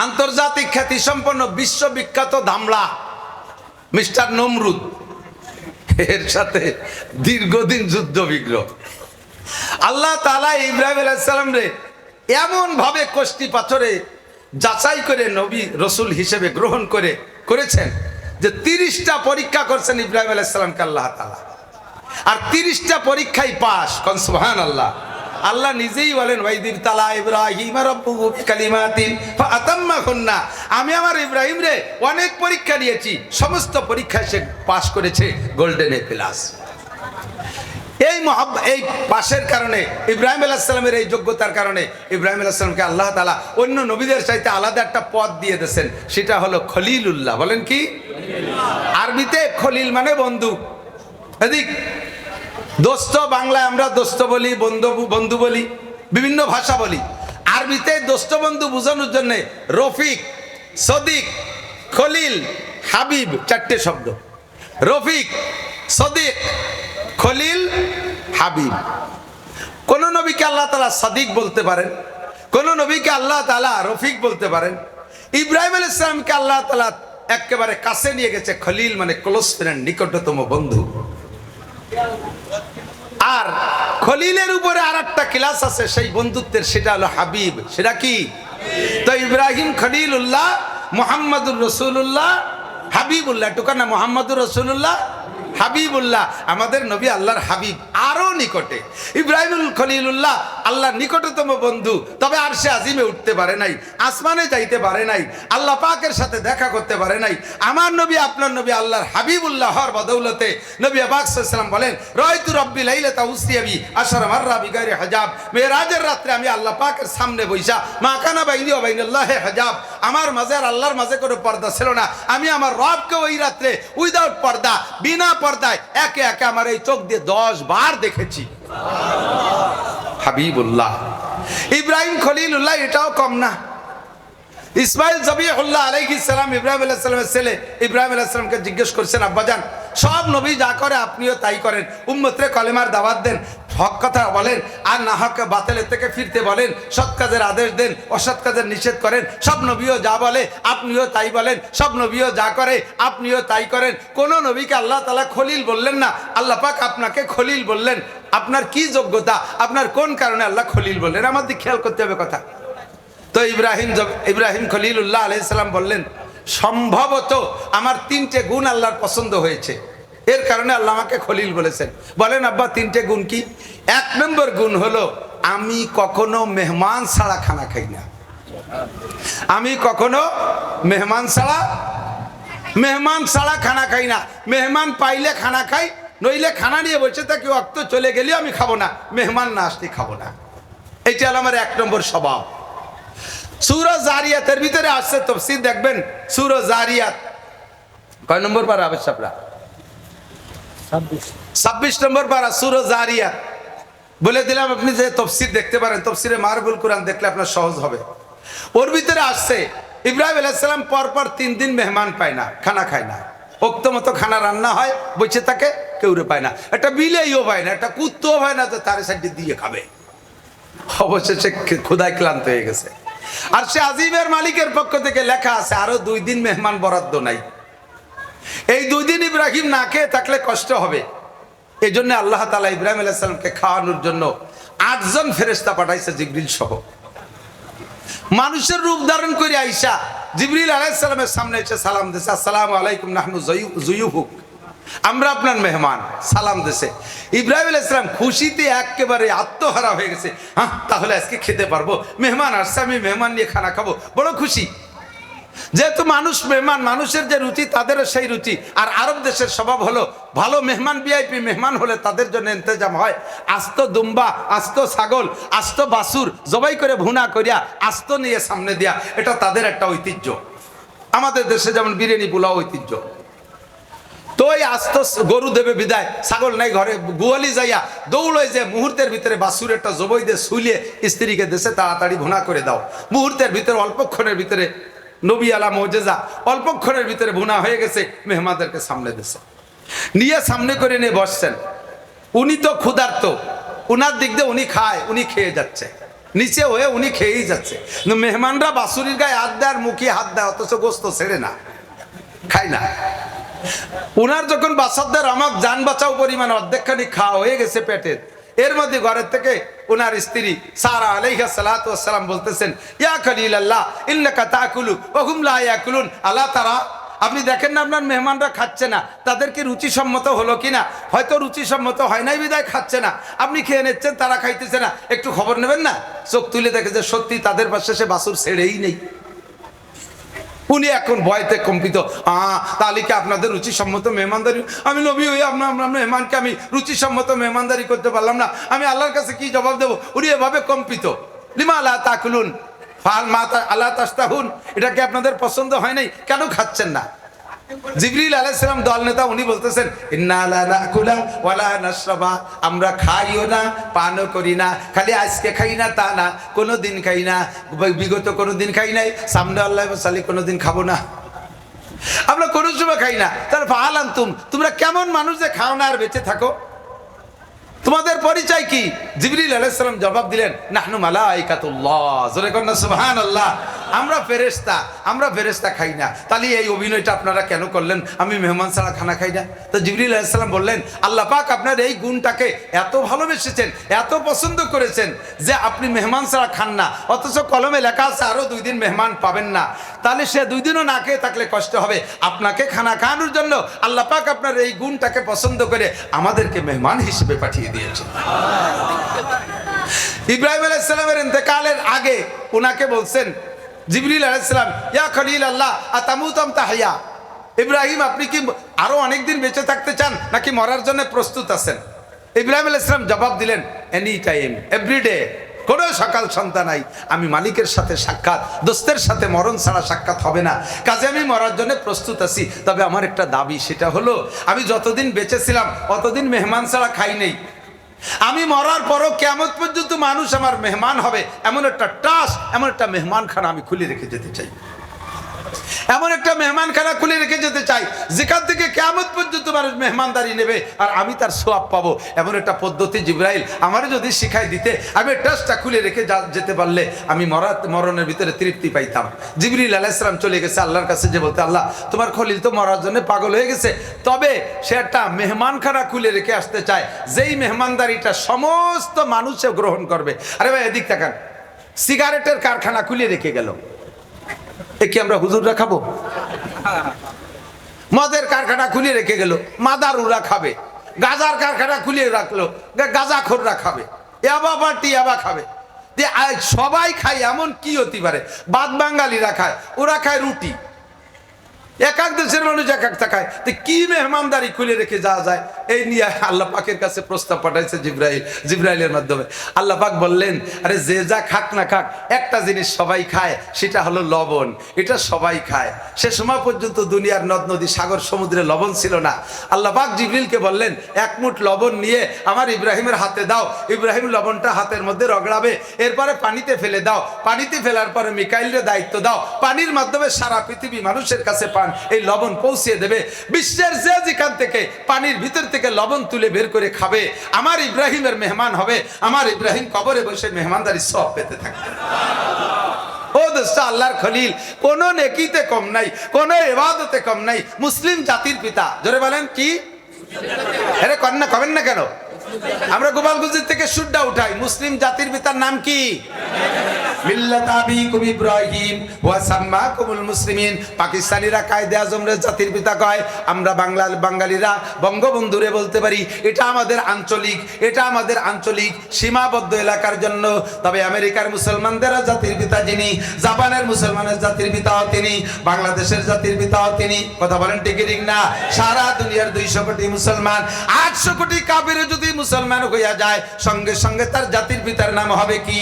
আন্তর্জাতিক খ্যাতিসম্পন্ন বিশ্ববিখ্যাত ধামলা মিস্টার নমরুদ, এর সাথে দীর্ঘদিন যুদ্ধ বিগ্রহ। আল্লাহ তাআলা ইব্রাহিম আলাইহিস সালাম রে এমন ভাবে কষ্টি পাথরে যাচাই করে নবী রসুল হিসেবে গ্রহণ করেছেন যে 30টা পরীক্ষা করছেন ইব্রাহিম আলাইহিস সালামকে আল্লাহ তাআলা, আর 30টা পরীক্ষায় পাস। কোন সুবহানাল্লাহ। আল্লাহ নিজেই বলেন ওয়াইদিব তালা ইব্রাহিম রাব্বুহু বিকালিমাতিন ফাআতাম্মাহুন্না, আমি আমার ইব্রাহিম রে অনেক পরীক্ষা দিয়েছি, সমস্ত পরীক্ষায় সে পাস করেছে গোল্ডেন এ প্লাস। এই পাশের কারণে ইব্রাহিম আলাইহিস সালামের এই যোগ্যতার কারণে ইব্রাহিম আলাইহিস সালামকে আল্লাহ তাআলা অন্য নবীদের চাইতে আলাদা একটা পদ দিয়ে দিয়েছেন, সেটা হলো খলিলুল্লাহ। বলেন কি? আরবিতে খলিল মানে বন্ধু। এদিক দোস্ত, বাংলায় আমরা দোস্ত বলি, বন্ধু বলি, বিভিন্ন ভাষা বলি। আরবিতে দোস্ত বন্ধু বোঝানোর জন্য রফিক, সদিক, খলিল, হাবিব 4টে শব্দ। রফিক, সদিক, খলিল, হাবিব। কোন নবীকে আল্লাহ তাআলা সাদিক বলতে পারেন, কোন নবীকে আল্লাহ তাআলা রফিক বলতে পারেন। ইব্রাহিম আলাইহিস সালামকে আল্লাহ তাআলা একেবারে কাছে নিয়ে গেছে, খলিল মানে ক্লোজ ফ্রেন্ড, নিকটতম বন্ধু। আর খলিলের উপরে আরেকটা ক্লাস আছে সেই বন্ধুত্বের, সেটা হলো হাবিব। সেটা কি? তো ইব্রাহিম খলিলুল্লাহ, মুহাম্মাদুর রাসূলুল্লাহ, হাবিবুল্লাহ। টুকা না মুহাম্মাদুর রাসূলুল্লাহ, হাবিবুল্লাহ, আমাদের নবী আল্লাহর হাবিব, আরো নিকটে। ইব্রাহিমুল খলিলুল্লাহ আল্লাহর নিকটতম বন্ধু, তবে আরশে আজিমে উঠতে পারে নাই, আসমানে যাইতে পারে নাই, আল্লাহ পাকের সাথে দেখা করতে পারে নাই। আমার নবী, আপনার নবী আল্লাহর হাবিবুল্লাহ হওয়ার বদৌলতে নবী পাক সাল্লাল্লাহু আলাইহি ওয়াসাল্লাম বলেন, রাআইতু রাব্বি লাইলাতা উসরিয়াবি আশারা মাররা বিগাইরি হিজাব। মেরাজের রাতে আমি আল্লাহ পাকের সামনে বইসা, মা কানা বাইনি ওয়া বাইনাল্লাহি হিজাব, আমার মাঝে আর আল্লাহর মাঝে কোনো পর্দা ছিল না। আমি আমার রবকে ওই রাতে উইদাউট পর্দা, বিনা পর্দায় একে একে আমার এই চোখ দিয়ে 10 বার দেখেছি। হাবিবুল্লাহ ইব্রাহিম খলিলুল্লাহ, এটাও কম না। ইসমাইল জবিহুল্লাহ আলাইহিস সালাম, ইব্রাহিম আলাইহিস সালামের ছেলে, ইব্রাহিম আলাইহিস সালামকে জিজ্ঞেস করছেন, আব্বাজান সব নবী যা করে আপনিও তাই করেন, উম্মতরে কলেমার দাওয়াত দেন, হক কথা বলেন, আর না হক বাতিলের থেকে ফিরতে বলেন, সৎ কাজের আদেশ দেন, অসৎ কাজের নিষেধ করেন। সব নবীও যা বলে আপনিও তাই বলেন, সব নবীও যা করে আপনিও তাই করেন। কোন নবীকে আল্লাহ তাআলা খলিল বললেন না, আল্লাহ পাক আপনাকে খলিল বললেন। আপনার কি যোগ্যতা, আপনার কোন কারণে আল্লাহ খলিল বললেন, আমাদের খেয়াল করতে হবে কথা। তো ইব্রাহিম খলিলুল্লাহ আলাইহিস সালাম বললেন, সম্ভবত আমার 3টে গুণ আল্লাহর পছন্দ হয়েছে, এর কারণে আল্লাহ আমাকে খলিল বলেছেন। বলেন আব্বা 3টে গুণ কি? 1 নম্বর গুণ হলো, আমি কখনো মেহমান ছাড়া খানা খাই না। আমি কখনো মেহমান ছাড়া খানা খাই না। মেহমান পাইলে খানা খাই, নইলে খানা নিয়ে বসে থাকি, ওয়াক্ত চলে গেলেও আমি খাবো না, মেহমান না আসলে খাবো না। এইটা হলো আমার 1 নম্বর স্বভাব। সূরা জারিয়াতের ভিতরে আসছে, তাফসীর দেখবেন, সূরা জারিয়াত কয় নম্বর পারা? আবেশাপরা 26 নম্বর পারা সূরা জারিয়াত। বলে দিলাম, আপনি যে তাফসীর দেখতে পারেন, তাফসীরে মারবুল কোরআন দেখলে আপনার সহজ হবে। ওর ভিতরে আসছে ইব্রাহিম আলাইহিস সালাম পরপর 3 দিন মেহমান পায় না, খানা খায় না। ওক্ত মতো খানা রান্না হয়, বসে থাকে, কেউ পায় না, একটা বিলেইও পায় না, একটা কুত্তাও পায় না, তো তার সাইডে দিয়ে খাবে। অবশেষে ক্ষুধায় ক্লান্ত হয়ে গেছে। আর সে আজিমের মালিকের পক্ষ থেকে লেখা আছে আরো 2 দিন মেহমান বরাদ্দ নাই। এই 2 দিন ইব্রাহিম না খেয়ে থাকলে কষ্ট হবে। এই জন্য আল্লাহ তাআলা ইব্রাহিম আলাইহিস সালামকে খাওয়ানোর জন্য 8 জন ফেরেশতা পাঠাইছে, জিবরিল সহ। মানুষের রূপ ধারণ করে আইসা জিবরিল আলাইহিস সালামের সামনে এসে সালাম দিয়েছে, আসসালামু আলাইকুম নাহনু যুয়ুফুক, আমরা আপনার মেহমান, সালাম দিয়েছে। ইব্রাহিম আলাইহিস সালাম খুশিতে একেবারে আত্মহারা হয়ে গেছে। হ্যাঁ, তাহলে আজকে খেতে পারবো, মেহমান আসছে, আমি মেহমান নিয়ে খানা খাবো, বড় খুশি। যেহেতু মানুষ মেহমান, মানুষের যে রুচি তাদেরও সেই রুচি। আর আরব দেশের স্বভাব হলো, ভালো মেহমান, ভিআইপি মেহমান হলে তাদের জন্য ইন্তজাম হয় আস্ত দুম্বা, আস্ত ছাগল, আস্ত বাছুর জবাই করে ভুনা করিয়া আস্ত নিয়ে সামনে দিয়া, এটা তাদের একটা ঐতিহ্য। আমাদের দেশে যেমন বিরিয়ানি পোলাও ঐতিহ্য। তো এই আস্ত গরু দেবে বিদায়, ছাগল নাই ঘরে, গোয়ালি যাইয়া দৌড়ে যে মুহূর্তের ভিতরে বাছুর একটা জবাই দিয়ে শুইলে স্ত্রীকে দেশে তাড়াতাড়ি ভুনা করে দাও। মুহূর্তের ভিতরে, অল্পক্ষণের ভিতরে, নবী আলা মুজিজা, অল্পক্ষণের ভিতরে ভুনা হয়ে গেছে, মেহমানদেরকে সামনে দিয়েছে, নিয়ে সামনে করে নিয়ে বসছেন। উনি তো ক্ষুধার্ত, উনার দিক দিয়ে উনি খায়, উনি খেয়ে যাচ্ছে। নিচে হয়ে উনি খেয়েই যাচ্ছে, কিন্তু মেহমানরা বাসুরির গায়ে হাত দেয় আর মুখে হাত দেয়, অথচ গোস্ত ছেড়ে না, খায় না। উনার যখন বাসাদের আমাক জান বাঁচাও পরিমাণ অর্ধেকখানি খাওয়া হয়ে গেছে পেটের, এর মধ্যে ঘরের থেকে উনার স্ত্রী সারা আলাইহা সালাতু ওয়াস সালাম বলতেছেন, ইয়া খলিলাল্লাহ ইন্নাকা তাকুলু ওয়া হুম লা ইয়াকুলুন, আলা তারা, আপনি দেখেন না আপনার মেহমানরা খাচ্ছে না, তাদেরকে রুচিসম্মত হলো কিনা? হয়তো রুচিসম্মত হয় নাই বিদায় খাচ্ছে না, আপনি খেয়ে নিচ্ছেন, তারা খাইতেছে না, একটু খবর নেবেন না? চোখ তুলে দেখে যে সত্যি তাদের পাশে সে বাসুর ছেড়েই নেই। উনি এখন ভয়তে কম্পিত, তাহলে কি আপনাদের রুচিসম্মত মেহমানদারি, আমি নবী হয়ে আপনার মেহমানকে আমি রুচিসম্মত মেহমানদারি করতে পারলাম না, আমি আল্লাহর কাছে কি জবাব দেবো? উনি এভাবে কম্পিত। লিমা লা তাকুলুন ফাল মা আলা তাস্তাহুন, এটা কি আপনাদের পছন্দ হয় নাই? কেন খাচ্ছেন না? জিবরিল আলাইহিস সালাম দল নেতা, উনি বলতেছেন, ইন্না লা নাকুলা ওয়ালা নাশরাবা, আমরা খাইও না পানও করি না, খালি আজকে খাই না তা না, কোনোদিন খাই না, বিগত কোনোদিন খাই নাই, সামনে আল্লাহ সালি কোনোদিন খাবো না, আমরা কোনো সময় খাই না। তাহলে ফাআলান তোমরা কেমন মানুষ যে খাও না আর বেঁচে থাকো? তোমাদের পরিচয় কি? জিবরিল আলাইহিস সালাম জবাব দিলেন, নাহনু মালাইকাতুল্লাহ, জোরে কর না সুবহানাল্লাহ, আমরা ফেরেশতা খাই না। তাহলে এই অভিনয়টা আপনারা কেন করলেন, আমি মেহমান ছাড়া খানা খাই না? তো জিবরিল আলাইহিস সালাম বললেন, আল্লাহ পাক আপনার এই গুণটাকে এত ভালোবেসেছেন, এত পছন্দ করেছেন যে আপনি মেহমান ছাড়া খান না, অথচ কলমে লেখা আছে আরো 2 দিন মেহমান পাবেন না। তাহলে সে 2 দিনও না খেয়ে থাকলে কষ্ট হবে, আপনাকে খানা খাওয়ানোর জন্য আল্লাহ পাক আপনার এই গুণটাকে পছন্দ করে আমাদেরকে মেহমান হিসেবে পাঠিয়ে দিয়েছে। ইব্রাহিম আলাইহিস সালামের ইন্তেকালের আগে উনাকে বলছেন জিবরিল আলাইহিস সালাম, ইয়া খলিলাল্লাহ আতামুতাম তাহিয়া, ইব্রাহিম আপনি কি আরো অনেক দিন বেঁচে থাকতে চান নাকি মরার জন্য প্রস্তুত আছেন? ইব্রাহিম আলাইহিস সালাম জবাব দিলেন, এনি টাইম এভরিডে, কোনো সকাল সন্ধ্যা নাই, আমি মালিকের সাথে সাক্ষাৎ, দোস্তের সাথে মরণ ছাড়া সাক্ষাৎ হবে না, কাজে আমি মরার জন্য প্রস্তুত আছি। তবে আমার একটা দাবি, সেটা হলো আমি যতদিন বেঁচে ছিলাম অতদিন মেহমান ছাড়া খাই নেই, আমি মরার পরও কিয়ামত পর্যন্ত মানুষ আমার মেহমান হবে, এমন একটা ট্রাস্ট, এমন একটা মেহমানখানা আমি খুলে রেখে যেতে চাই, এমন একটা মেহমানখানা খুলে রেখে যেতে চাই যেখান থেকে কিয়ামত পর্যন্ত মানুষ মেহমানদারি নেবে আর আমি তার সওয়াব পাবো। এমন একটা পদ্ধতি জিবরাইল আমারে যদি শিখাই দিতে, আমি ট্রাস্টটা খুলে রেখে যেতে পারলে আমি মরণের ভিতরে তৃপ্তি পাইতাম। জিবরিল আলাইহিস সালাম চলে গেছে আল্লাহর কাছে, যে বলতে, আল্লাহ তোমার খলিল তো মরার জন্য পাগল হয়ে গেছে, তবে সে একটা মেহমানখানা খুলে রেখে আসতে চায়, যেই মেহমানদারিটা সমস্ত মানুষে গ্রহণ করবে। আরে ভাই এদিক তাকান, সিগারেটের কারখানা খুলে রেখে গেল, এ কি আমরা হুজুররা খাবো? মদের কারখানা খুলে রেখে গেল, মাদারুরা খাবে। গাজার কারখানা খুলে রাখলো, গাজাখোররা খাবে। ইয়াবা পার্টি ইয়াবা খাবে, সবাই খায়, এমন কি হতে পারে? বাদ বাঙালিরা খায়, ওরা খায় রুটি। এক এক দেশের মানুষ এক একটা খায়, তো কি মেহমানদারি খুলে রেখে যাওয়া যায়? এই নিয়ে আল্লাহ পাকের কাছে প্রস্তাব পাঠাইছে জিবরাইলের মাধ্যমে। আল্লাহ পাক বললেন, আরে যে যা খাক না খাক, একটা জিনিস সবাই খায়, সেটা হলো লবণ। এটা সবাই খায়। সে সময় পর্যন্ত দুনিয়ার নদ নদী সাগর সমুদ্রে লবণ ছিল না। আল্লাহ পাক জিবরিলকে বললেন, 1 মুঠ লবণ নিয়ে আমার ইব্রাহিমের হাতে দাও, ইব্রাহিম লবণটা হাতের মধ্যে রগড়াবে, এরপরে পানিতে ফেলে দাও, পানিতে ফেলার পরে মিকাইলের দায়িত্ব দাও, পানির মাধ্যমে সারা পৃথিবী মানুষের কাছে এই লবণ পৌঁছে দেবে। বিশ্বের যে যেখান থেকে পানির ভিতর থেকে লবণ তুলে বের করে খাবে, আমার ইব্রাহিমের মেহমান হবে, আমার ইব্রাহিম কবরে বসে মেহমানদারি সওয়াব পেতে থাকবে। ও দোস্ত, আল্লাহর খলিল কোন নেকিতে কম নাই, কোন ইবাদতে কম নাই। মুসলিম জাতির পিতা, জোরে বলেন কি? আরে কন্যা কবেন না কেন? আমরা গোপালগঞ্জ থেকে সুরটা উঠাই, মুসলিম জাতির পিতার নাম কি? মিল্লাত আবিকুম ইব্রাহিম ওয়া সাম্মাকুমুল মুসলিমিন। পাকিস্তানিরা কায়দে আজমরে জাতির পিতা কয়, আমরা বাঙালিরা বঙ্গবন্ধুরে বলতে পারি। এটা আমাদের আঞ্চলিক সীমাবদ্ধ এলাকার জন্য। তবে আমেরিকার মুসলমানদের জাতির পিতা যিনি, জাপানের মুসলমানের জাতির পিতাও তিনি, বাংলাদেশের জাতির পিতাও তিনি। কথা বলেন ঠিক ঠিক না? সারা দুনিয়ার 200 কোটি মুসলমান, 800 কোটি কাফির যদি মুসলমান হইয়া যায়, সঙ্গে সঙ্গে তার জাতির পিতার নাম হবে কি?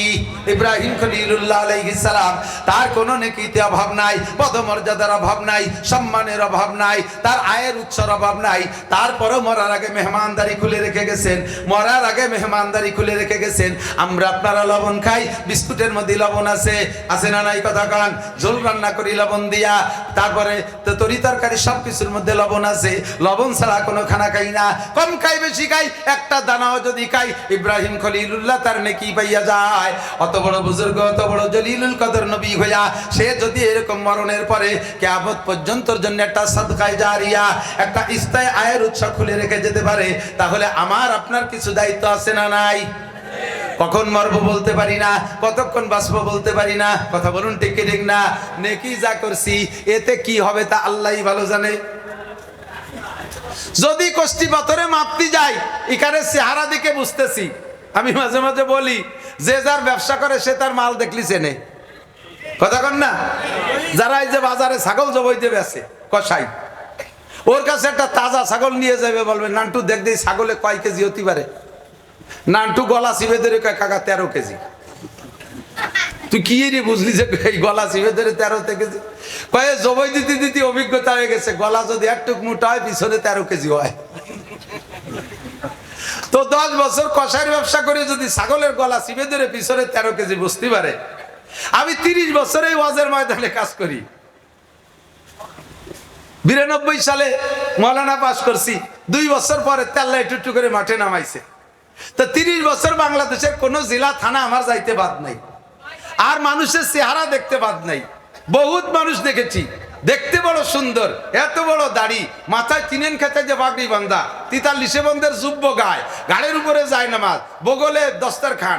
ইব্রাহিম খলিলুল্লাহ আলাইহিস সালাম। তার কোনো নেকিতে অভাব নাই, পদমর্যাদার অভাব নাই, সম্মানের অভাব নাই, তার আয়ের উৎসর অভাব নাই। তারপরও মরার আগে মেহমানদারি খুলে রেখে গেছেন, মরার আগে মেহমানদারি খুলে রেখে গেছেন। আমরা আপনারা লবণ খাই, বিস্কুটের মধ্যে লবণ আছে না নাই? কথা কান। ঝোল রান্না করি লবণ দিয়া, তারপরে তরি তরকারি সবকিছুর মধ্যে লবণ আছে। লবণ ছাড়া কোনো খানা খাই না, কম খাই বেশি খাই, একটা দানাও যদি খাই ইব্রাহিম খলিলুল্লাহ তার নেকি পাইয়া যায়। অত বড় বুজুর্গ, অত বড় জলিলুল কদর নবী হইয়া সে যদি এরকম মরণের পরে কিয়ামত পর্যন্তর জন্য একটা সাদকায়ে জারিয়া, একটা ইস্তায় আয়ের উৎস খুলে রেখে যেতে পারে, তাহলে আমার আপনার কিছু দায়িত্ব আছে না নাই? কখন মরবো বলতে পারি না, কতক্ষণ বাঁচবো বলতে পারি না। কথা বলুন ঠিক কি ঠিক না? নেকি যা করছি এতে কি হবে তা আল্লাহই ভালো জানে। যদি কষ্টি পাথরে মাপতে যাই, এখানে চেহারা দেখে বুঝতেছি। আমি মাঝে মাঝে বলি, যে যার ব্যবসা করে সে তার মাল দেখলি চেনে। কথা কন না? যারা এই যে বাজারে ছাগল জবাইতে বেছে কসাই, ওর কাছে একটা তাজা ছাগল নিয়ে যাবে, বলবে নান্টু দেখ দিই ছাগলে কয় কেজি হতে পারে। নান্টু গলা চিপে ধরে কয় কাকা 13 কেজি। তুই কি রে বুঝলি যে এই গলা চিপে ধরে 13 কেজি? কয়ে জবাই দিতে দিতে অভিজ্ঞতা হয়ে গেছে, গলা যদি একটু মোটা হয় পিছনে 13 কেজি হয়। তো 10 বছর কষাইয়ের ব্যবসা করে যদি ছাগলের গলা চিপে ধরে পিছনে 13 কেজি বুঝতে পারে, আমি 30 বছর এই ওয়াজের ময়দানে কাজ করি। 92 সালে মৌলানা পাস করছি, 2 বছর পরে তেল্লা একটু করে মাঠে নামাইছে। তো 30 বছর বাংলাদেশের কোন জেলা থানা আমার যাইতে বাদ নাই, আর মানুষের চেহারা দেখতে বাদ নাই। বহুত মানুষ দেখেছি, দেখতে বড় সুন্দর, এত বড় দাড়ি, মাথায় তিনেন খেতে যে পাগড়ি বান্ধা, 43 বন্ধের যুব্য গায়, ঘাড়ের উপরে যায় নামাজ, বগলে দস্তারখান,